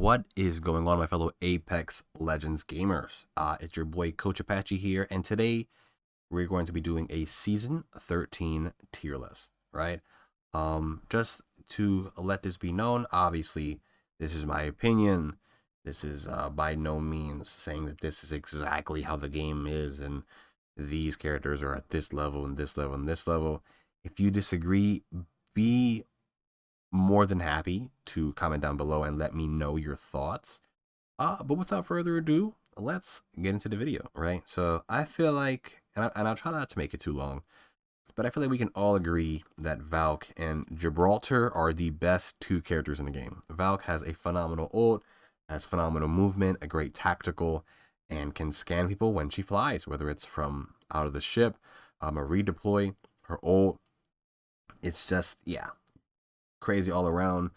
What is going on, my fellow Apex Legends gamers? It's your boy Coach Apxche here, and today we're going to be doing a Season 13 tier list, right? Just to let this be known, obviously, this is my opinion. This is by no means saying that this is exactly how the game is, and these characters are at this level, and this level, and this level. If you disagree, be more than happy to comment down below and let me know your thoughts. But without further ado, let's get into the video, right? So I feel like, and I'll try not to make it too long, but I feel like we can all agree that Valk and Gibraltar are the best two characters in the game. Valk has a phenomenal ult, has phenomenal movement, a great tactical, and can scan people when she flies, whether it's from out of the ship, a redeploy, her ult. It's just, yeah, crazy all around.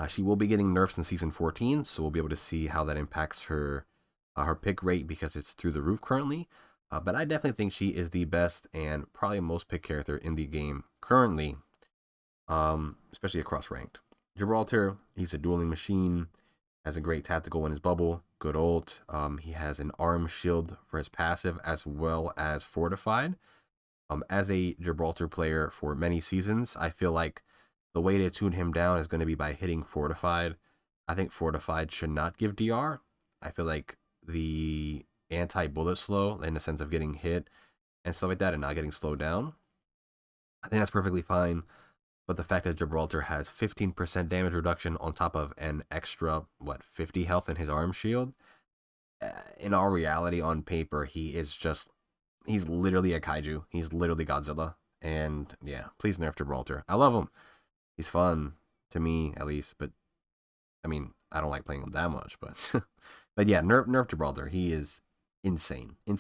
She will be getting nerfs in Season 14, so we'll be able to see how that impacts her her pick rate because it's through the roof currently. But I definitely think she is the best and probably most picked character in the game currently, especially across ranked. Gibraltar, he's a dueling machine, has a great tactical in his bubble, good ult. He has an arm shield for his passive as well as fortified. As a Gibraltar player for many seasons, I feel like the way to tune him down is going to be by hitting fortified. I think fortified should not give DR. I feel like the anti-bullet slow, in the sense of getting hit and stuff like that and not getting slowed down, I think that's perfectly fine. But the fact that Gibraltar has 15% damage reduction on top of an extra, 50 health in his arm shield, in all reality, on paper, he's literally a kaiju. He's literally Godzilla. And yeah, please nerf Gibraltar. I love him. He's fun to me, at least, but I mean, I don't like playing him that much, but but yeah, nerf Gibraltar. He is insane. And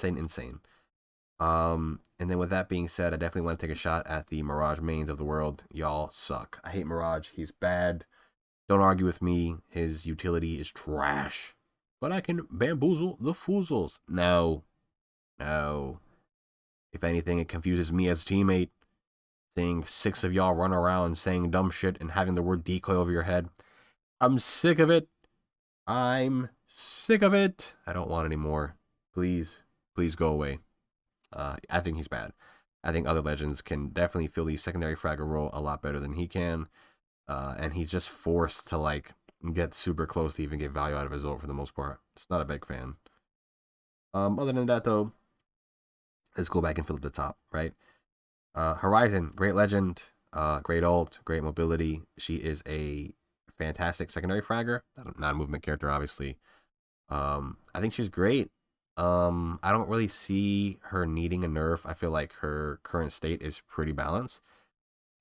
then with that being said, I definitely want to take a shot at the Mirage mains of the world. Y'all suck. I hate Mirage. He's bad. Don't argue with me. His utility is trash. But I can bamboozle the foozles. No. If anything, it confuses me as a teammate. Seeing 6 of y'all run around saying dumb shit and having the word decoy over your head. I'm sick of it. I don't want any more. Please go away. I think he's bad. I think other legends can definitely fill the secondary fragger role a lot better than he can. And he's just forced to get super close to even get value out of his ult for the most part. Just not a big fan. Other than that though, let's go back and fill up the top, right? Horizon, great legend, great ult, great mobility. She is a fantastic secondary fragger, not a movement character, obviously. I think she's great. I don't really see her needing a nerf. I feel like her current state is pretty balanced,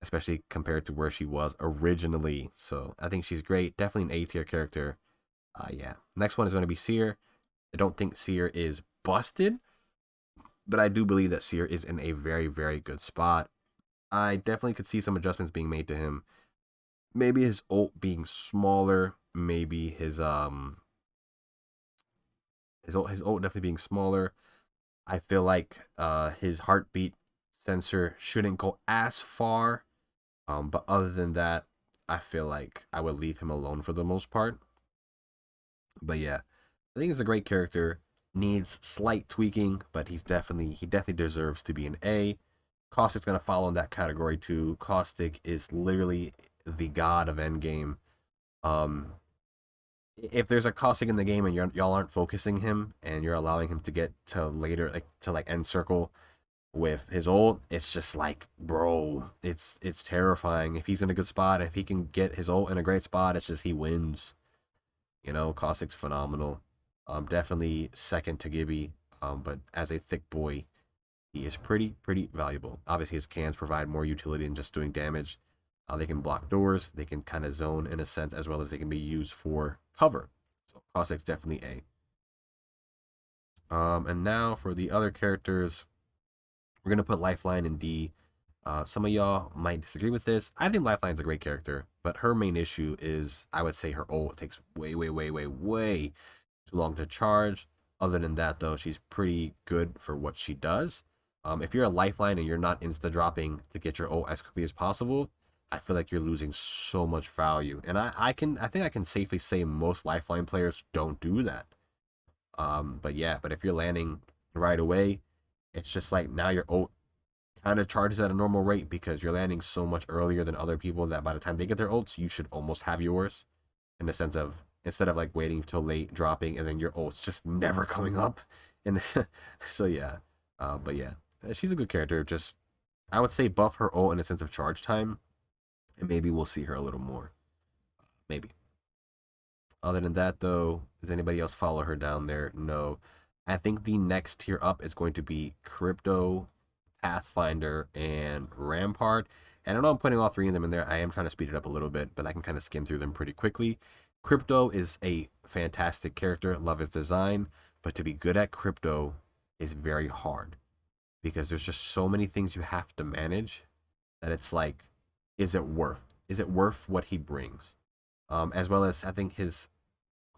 especially compared to where she was originally. So I think she's great. Definitely an A tier character. Yeah. Next one is going to be Seer. I don't think Seer is busted, but I do believe that Seer is in a very, very good spot. I definitely could see some adjustments being made to him. Maybe his ult being smaller. Maybe his ult definitely being smaller. I feel like his heartbeat sensor shouldn't go as far. But other than that, I feel like I would leave him alone for the most part. But yeah, I think he's a great character. Needs slight tweaking, but he definitely deserves to be an A. Caustic's gonna follow in that category too. Caustic is literally the god of endgame. If there's a Caustic in the game and y'all aren't focusing him and you're allowing him to get to later, to end circle with his ult, it's just like, bro, it's terrifying. If he's in a good spot, if he can get his ult in a great spot, it's just he wins. You know, Caustic's phenomenal. Definitely second to Gibby, but as a thick boy, he is pretty valuable. Obviously, his cans provide more utility than just doing damage. They can block doors, they can kind of zone in a sense, as well as they can be used for cover. So Caustic's definitely A. And now for the other characters, we're gonna put Lifeline in D. Some of y'all might disagree with this. I think Lifeline's a great character, but her main issue is, I would say, her ult takes way too long to charge. Other than that, though, she's pretty good for what she does. If you're a Lifeline and you're not insta dropping to get your ult as quickly as possible, I feel like you're losing so much value. And I think I can safely say most Lifeline players don't do that. But yeah, but if you're landing right away, it's just like now your ult kind of charges at a normal rate because you're landing so much earlier than other people that by the time they get their ults, you should almost have yours. In the sense of instead of like waiting till late dropping and then your ult's just never coming up. And so yeah, but yeah, she's a good character. Just I would say buff her ult in a sense of charge time, and maybe we'll see her a little more. Maybe. Other than that, though, does anybody else follow her down there? No. I think the next tier up is going to be Crypto, Pathfinder, and Rampart. And I know I'm putting all three of them in there. I am trying to speed it up a little bit, but I can kind of skim through them pretty quickly. Crypto is a fantastic character. Love his design. But to be good at Crypto is very hard because there's just so many things you have to manage that it's like, is it worth? Is it worth what he brings? As well as I think his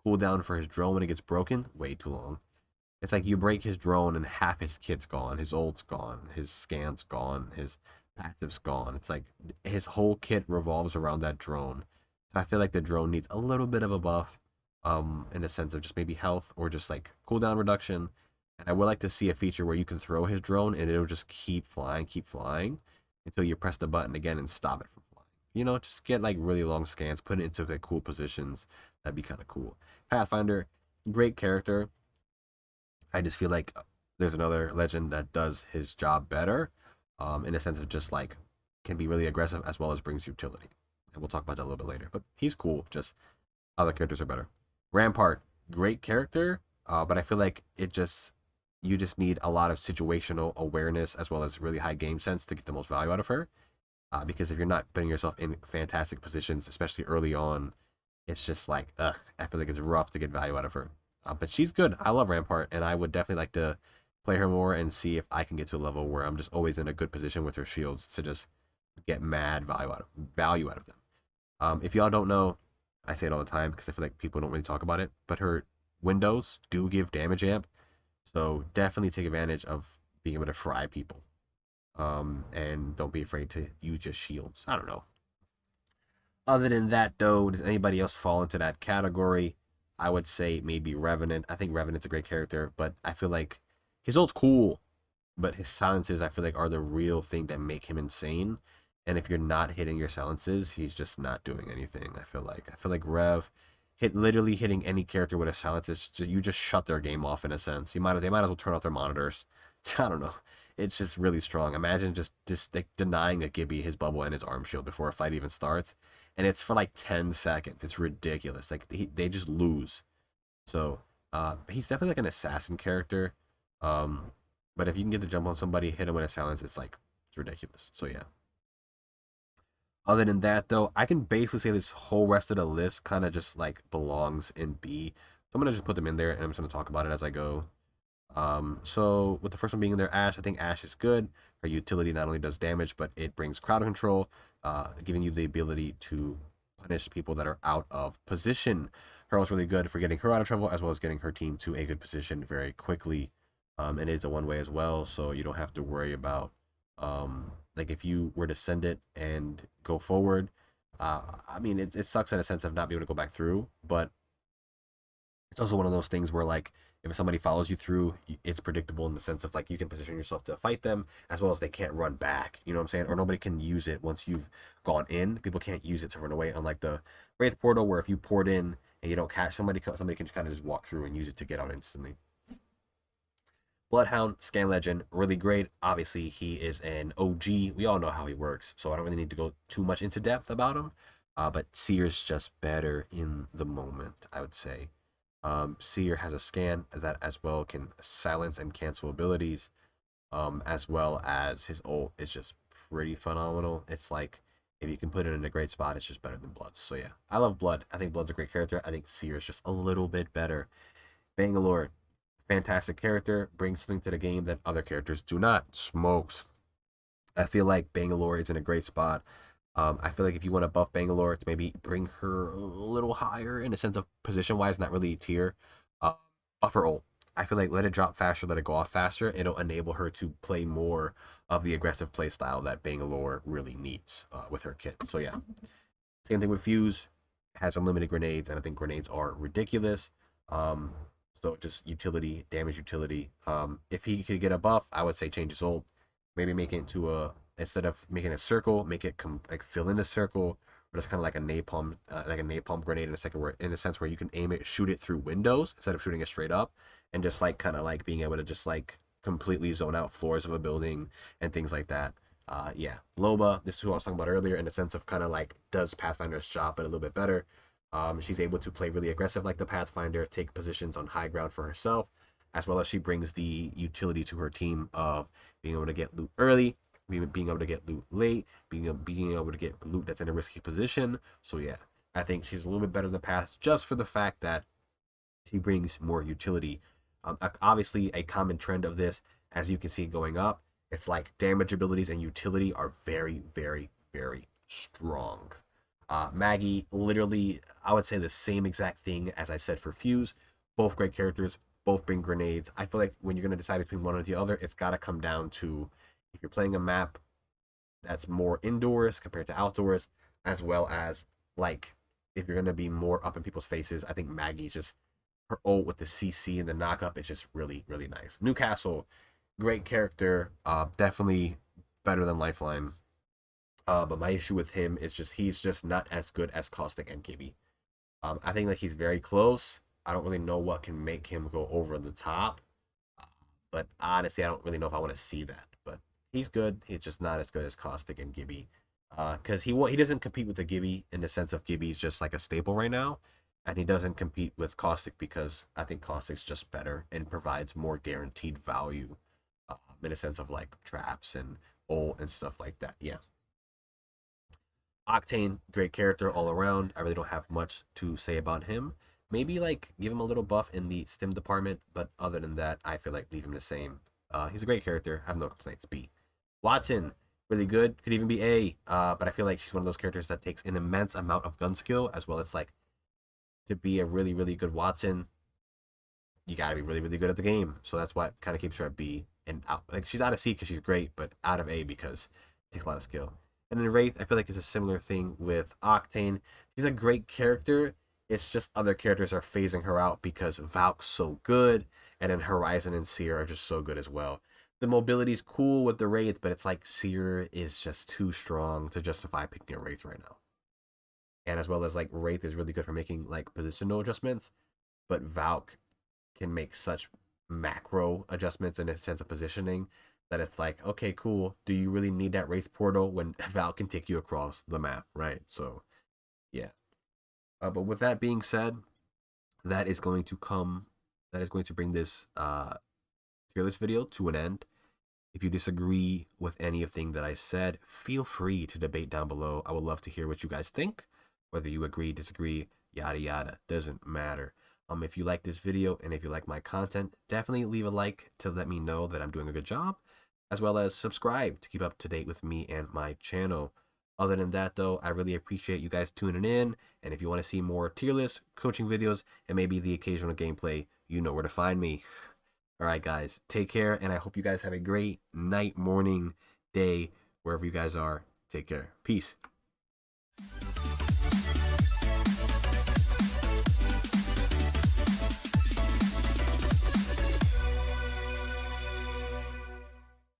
cooldown for his drone when it gets broken, way too long. It's like you break his drone and half his kit's gone, his ult's gone, his scan's gone, his passive's gone. It's like his whole kit revolves around that drone. So I feel like the drone needs a little bit of a buff, in a sense of just maybe health or just like cooldown reduction. And I would like to see a feature where you can throw his drone and it'll just keep flying until you press the button again and stop it from flying. You know, just get like really long scans, put it into like cool positions. That'd be kind of cool. Pathfinder, great character. I just feel like there's another legend that does his job better, in a sense of just like can be really aggressive as well as brings utility. And we'll talk about that a little bit later. But he's cool. Just other characters are better. Rampart, great character, but I feel like you just need a lot of situational awareness as well as really high game sense to get the most value out of her. Because if you're not putting yourself in fantastic positions, especially early on, it's just like, ugh, I feel like it's rough to get value out of her. But she's good. I love Rampart, and I would definitely like to play her more and see if I can get to a level where I'm just always in a good position with her shields to just get mad value out of them. If y'all don't know, I say it all the time because I feel like people don't really talk about it, but her windows do give damage amp, so definitely take advantage of being able to fry people. And don't be afraid to use just shields. I don't know. Other than that, though, does anybody else fall into that category? I would say maybe Revenant. I think Revenant's a great character, but I feel like his ult's cool, but his silences I feel like are the real thing that make him insane. And if you're not hitting your silences, he's just not doing anything. I feel like Rev literally hitting any character with a silence is just, you just shut their game off in a sense. They might as well turn off their monitors. I don't know. It's just really strong. Imagine just like denying a Gibby his bubble and his arm shield before a fight even starts, and it's for like 10 seconds. It's ridiculous. Like they just lose. So he's definitely like an assassin character. Um, but if you can get the jump on somebody, hit him with a silence, it's ridiculous. So yeah. Other than that, though, I can basically say this whole rest of the list kind of just like belongs in B. So I'm gonna just put them in there, and I'm just gonna talk about it as I go. So with the first one being in there, Ashe, I think Ashe is good. Her utility not only does damage, but it brings crowd control, giving you the ability to punish people that are out of position. Her ult's really good for getting her out of trouble, as well as getting her team to a good position very quickly. And it's a one way as well, so you don't have to worry about like if you were to send it and go forward. I mean, it sucks in a sense of not being able to go back through, but it's also one of those things where like if somebody follows you through, it's predictable in the sense of like you can position yourself to fight them as well as they can't run back. You know what I'm saying? Or nobody can use it once you've gone in. People can't use it to run away. Unlike the Wraith portal, where if you poured in and you don't catch somebody, somebody can kind of just walk through and use it to get out instantly. Bloodhound, Scan Legend, really great. Obviously, he is an OG. We all know how he works, so I don't really need to go too much into depth about him. But Seer's just better in the moment, I would say. Seer has a scan that as well can silence and cancel abilities, as well as his ult is just pretty phenomenal. It's like if you can put it in a great spot, it's just better than Blood. So yeah, I love Blood. I think Blood's a great character. I think Seer is just a little bit better. Bangalore, fantastic character, brings something to the game that other characters do not. Smokes. I feel like Bangalore is in a great spot. I feel like if you want to buff Bangalore to maybe bring her a little higher in a sense of position wise, not really tier, uh, buff her ult. I feel like let it drop faster, let it go off faster. It'll enable her to play more of the aggressive play style that Bangalore really needs with her kit. So yeah, same thing with Fuse. Has unlimited grenades, and I think grenades are ridiculous. Um, so just utility, damage utility. If he could get a buff, I would say change his ult. Maybe make it into a, instead of making a circle, make it like fill in the circle, but it's kind of like a napalm grenade in a second, where in a sense where you can aim it, shoot it through windows instead of shooting it straight up, and just like kind of like being able to just like completely zone out floors of a building and things like that. Yeah, Loba, this is who I was talking about earlier, in the sense of kind of like does Pathfinder's job, but a little bit better. She's able to play really aggressive like the Pathfinder, take positions on high ground for herself, as well as she brings the utility to her team of being able to get loot early, being able to get loot late, being able to get loot that's in a risky position. So yeah, I think she's a little bit better than the Path, just for the fact that she brings more utility. Obviously, a common trend of this, as you can see going up, it's like damage abilities and utility are very, very, very strong. Maggie, literally, I would say the same exact thing as I said for Fuse. Both great characters, both bring grenades. I feel like when you're going to decide between one or the other, it's got to come down to if you're playing a map that's more indoors compared to outdoors, as well as like if you're going to be more up in people's faces. I think Maggie's just, her ult with the CC and the knockup is just really, really nice. Newcastle, great character, definitely better than Lifeline. But my issue with him is just he's just not as good as Caustic and Gibby. I think like he's very close. I don't really know what can make him go over the top. But honestly, I don't really know if I want to see that. But he's good. He's just not as good as Caustic and Gibby. Because he doesn't compete with the Gibby in the sense of Gibby's just like a staple right now, and he doesn't compete with Caustic because I think Caustic's just better and provides more guaranteed value, in a sense of like traps and ult and stuff like that. Yeah. Octane, great character all around. I really don't have much to say about him. Maybe like give him a little buff in the stim department, but other than that, I feel like leave him the same. He's a great character. I have no complaints. B. Watson, really good. Could even be A. But I feel like she's one of those characters that takes an immense amount of gun skill, as well as like to be a really, really good Watson, you gotta be really, really good at the game. So that's what kind of keeps her at B. And out, like she's out of C because she's great, but out of A because it takes a lot of skill. And then Wraith, I feel like it's a similar thing with Octane. She's a great character. It's just other characters are phasing her out because Valk's so good, and then Horizon and Seer are just so good as well. The mobility's cool with the Wraith, but it's like Seer is just too strong to justify picking a Wraith right now. And as well as like Wraith is really good for making like positional adjustments, but Valk can make such macro adjustments in a sense of positioning that it's like, okay, cool. Do you really need that Wraith portal when Val can take you across the map, right? So, yeah. But with that being said, that is going to come. That is going to bring this tier list video to an end. If you disagree with anything that I said, feel free to debate down below. I would love to hear what you guys think. Whether you agree, disagree, yada yada, doesn't matter. If you like this video and if you like my content, definitely leave a like to let me know that I'm doing a good job, as well as subscribe to keep up to date with me and my channel. Other than that, though, I really appreciate you guys tuning in, and if you want to see more tier list coaching videos and maybe the occasional gameplay, you know where to find me. All right, guys, take care, and I hope you guys have a great night, morning, day, wherever you guys are. Take care. Peace.